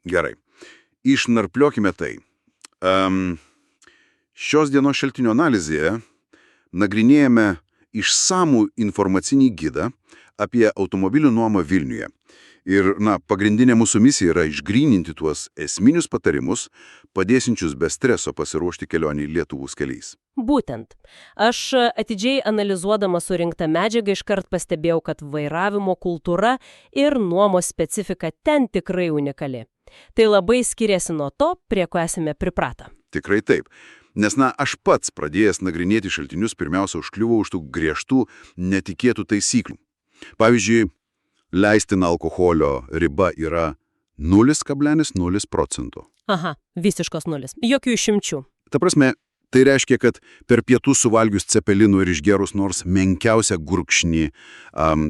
Gerai. Išnarpliokime tai. Šios dienos šaltinių analizėje nagrinėjame išsamų informacinį gidą apie automobilių nuomą Vilniuje. Ir, pagrindinė mūsų misija yra išgryninti tuos esminius patarimus, padėsinčius be streso pasiruošti kelionį Lietuvos keliais. Būtent. Aš atidžiai analizuodama surinktą medžiagą iškart pastebėjau, kad vairavimo kultūra ir nuomos specifika ten tikrai unikali. Tai labai skiriasi nuo to, prie ko esame pripratę. Tikrai taip. Nes, aš pats pradėjęs nagrinėti šaltinius pirmiausia užkliuvau už tų griežtų, netikėtų taisyklių. Pavyzdžiui, leistina alkoholio riba yra 0,0 procentų. Aha, visiškos nulis. Jokių išimčių. Ta prasme, tai reiškia, kad per pietų suvalgius cepelinų ir išgerus nors menkiausią gurkšnį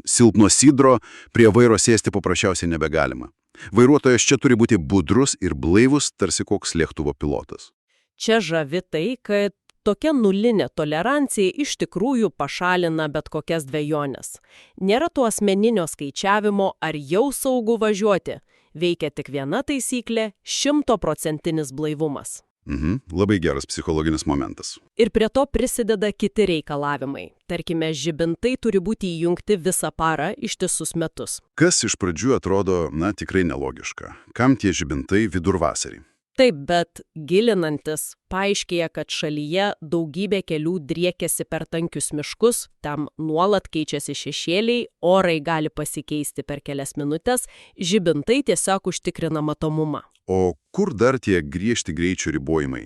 silpno sidro, prie vairo sėsti paprasčiausiai nebegalima. Vairuotojas čia turi būti budrus ir blaivus, tarsi koks lėktuvo pilotas. Čia žavi tai, kad tokia nulinė tolerancija iš tikrųjų pašalina bet kokias dvejonės. Nėra to asmeninio skaičiavimo, ar jau saugu važiuoti. Veikia tik viena taisyklė – 100% blaivumas. Labai geras psichologinis momentas. Ir prie to prisideda kiti reikalavimai. Tarkime, žibintai turi būti įjungti visą parą ištisus metus. Kas iš pradžių atrodo, tikrai nelogiška. Kam tie žibintai vidurvasarį? Taip, bet gilinantis, paaiškėja, kad šalyje daugybė kelių driekiasi per tankius miškus, tam nuolat keičiasi šešėliai, orai gali pasikeisti per kelias minutės, žibintai tiesiog užtikrina matomumą. O kur dar tie griežti greičio ribojimai?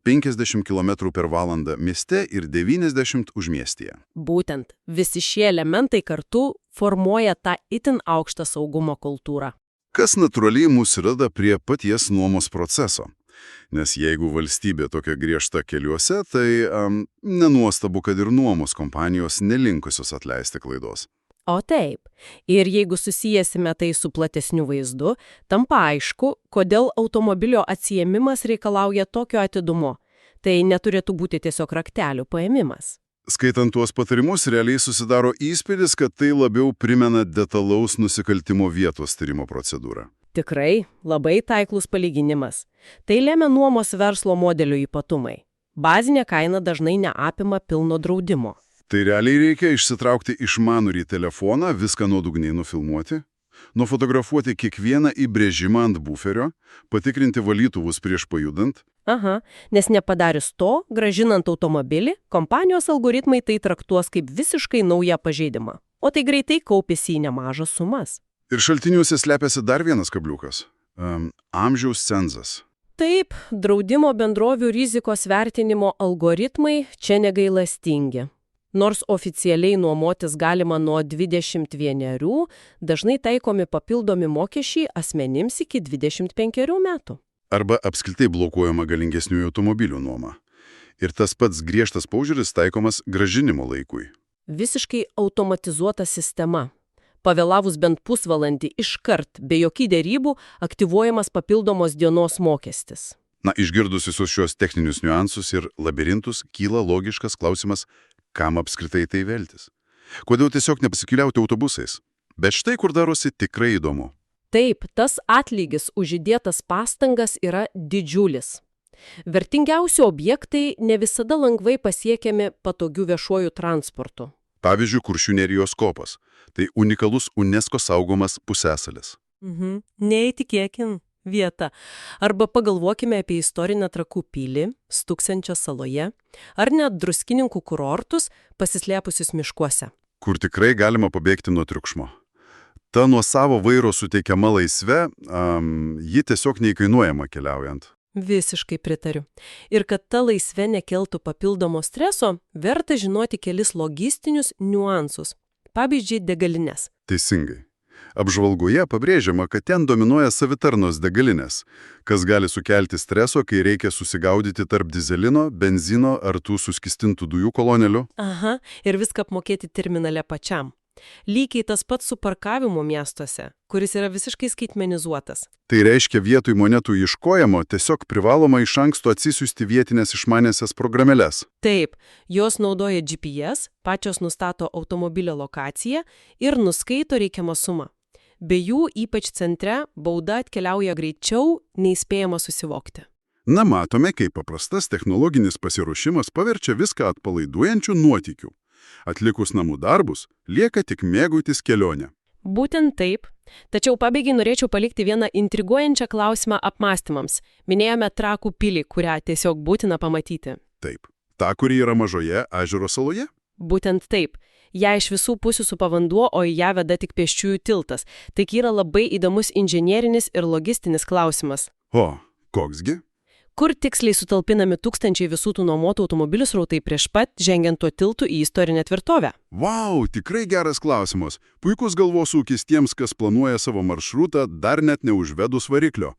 50 km/h mieste ir 90 užmiestyje. Būtent, visi šie elementai kartu formuoja tą itin aukštą saugumo kultūrą. Kas natūraliai mūsų rada prie paties nuomos proceso. Nes jeigu valstybė tokia griežta keliuose, tai nenuostabu, kad ir nuomos kompanijos nelinkusios atleisti klaidos. O taip. Ir jeigu susijęsime tai su platesniu vaizdu, tampa aišku, kodėl automobilio atsiėmimas reikalauja tokio atidumo. Tai neturėtų būti tiesiog raktelių paėmimas. Skaitant tuos patarimus, realiai susidaro įspūdis, kad tai labiau primena detalaus nusikaltimo vietos tyrimo procedūrą. Tikrai, labai taiklus palyginimas. Tai lemia nuomos verslo modelio ypatumai. Bazinė kaina dažnai neapima pilno draudimo. Tai realiai reikia išsitraukti išmanųjį telefoną, viską nuodugniai nufilmuoti, nufotografuoti kiekvieną įbrėžimą ant buferio, patikrinti valytuvus prieš pajudant. Aha, nes nepadarius to, grąžinant automobilį, kompanijos algoritmai tai traktuos kaip visiškai naują pažeidimą. O tai greitai kaupėsi į nemažas sumas. Ir šaltiniuose slepiasi dar vienas kabliukas – amžiaus cenzas. Taip, draudimo bendrovių rizikos vertinimo algoritmai čia negailastingi. Nors oficialiai nuomotis galima nuo 21, dažnai taikomi papildomi mokesčiai asmenims iki 25 metų. Arba apskritai blokuojama galingesniųjų automobilių nuoma. Ir tas pats griežtas požiūris taikomas grąžinimo laikui. Visiškai automatizuota sistema. Pavėlavus bent pusvalandį iškart, be jokių derybų, aktyvuojamas papildomos dienos mokestis. Išgirdus visus šios techninius niuansus ir labirintus, kyla logiškas klausimas, kam apskritai tai veltis. Kodėl tiesiog nepasikliauti autobusais? Bet štai kur darosi tikrai įdomu. Taip, tas atlygis už įdėtas pastangas yra didžiulis. Vertingiausi objektai ne visada lengvai pasiekiami patogių viešuoju transportu. Pavyzdžiui, Kuršių nerijos kopas. Tai unikalus UNESCO saugomas pusiasalis. Neįtikėkim vieta. Arba pagalvokime apie istorinę Trakų pilį, Stūksančio saloje, ar net Druskininkų kurortus, pasislėpusius miškuose. Kur tikrai galima pabėgti nuo triukšmo. Ta nuo savo vairo suteikiama laisve, ji tiesiog neįkainuojama keliaujant. Visiškai pritariu. Ir kad ta laisvė nekeltų papildomo streso, verta žinoti kelis logistinius niuansus. Pavyzdžiui, degalinės. Teisingai. Apžvalgoje pabrėžiama, kad ten dominuoja savitarnos degalinės, kas gali sukelti streso, kai reikia susigaudyti tarp dizelino, benzino ar tų suskistintų dujų kolonėlių. Aha, ir viską apmokėti terminale pačiam. Lygiai tas pats su parkavimu miestuose, kuris yra visiškai skaitmenizuotas. Tai reiškia vietoj monetų ieškojimo tiesiog privaloma iš anksto atsisiųsti vietinės išmanėsias programėles. Taip, jos naudoja GPS, pačios nustato automobilio lokaciją ir nuskaito reikiamą sumą. Be jų, ypač centre, bauda atkeliauja greičiau, nei spėjama susivokti. Na, matome, kaip paprastas technologinis pasiruošimas paverčia viską atpalaiduojančių nuotykių. Atlikus namų darbus, lieka tik mėgautis kelionę. Būtent taip. Tačiau pabaigai norėčiau palikti vieną intriguojančią klausimą apmąstymams. Minėjome Trakų pilį, kurią tiesiog būtina pamatyti. Taip. Ta, kuri yra mažoje ežero saloje? Būtent taip. Ją iš visų pusių supa vanduo, o į ją veda tik pėsčiųjų tiltas. Taigi yra labai įdomus inžinierinis ir logistinis klausimas. O, koksgi? Kur tiksliai sutalpinami tūkstančiai visų tų nuomotų automobilių srautai prieš pat žengiant tuo tiltu į istorinę tvirtovę? Vau, tikrai geras klausimas. Puikus galvos ūkis tiems, kas planuoja savo maršrutą dar net neužvedus variklio.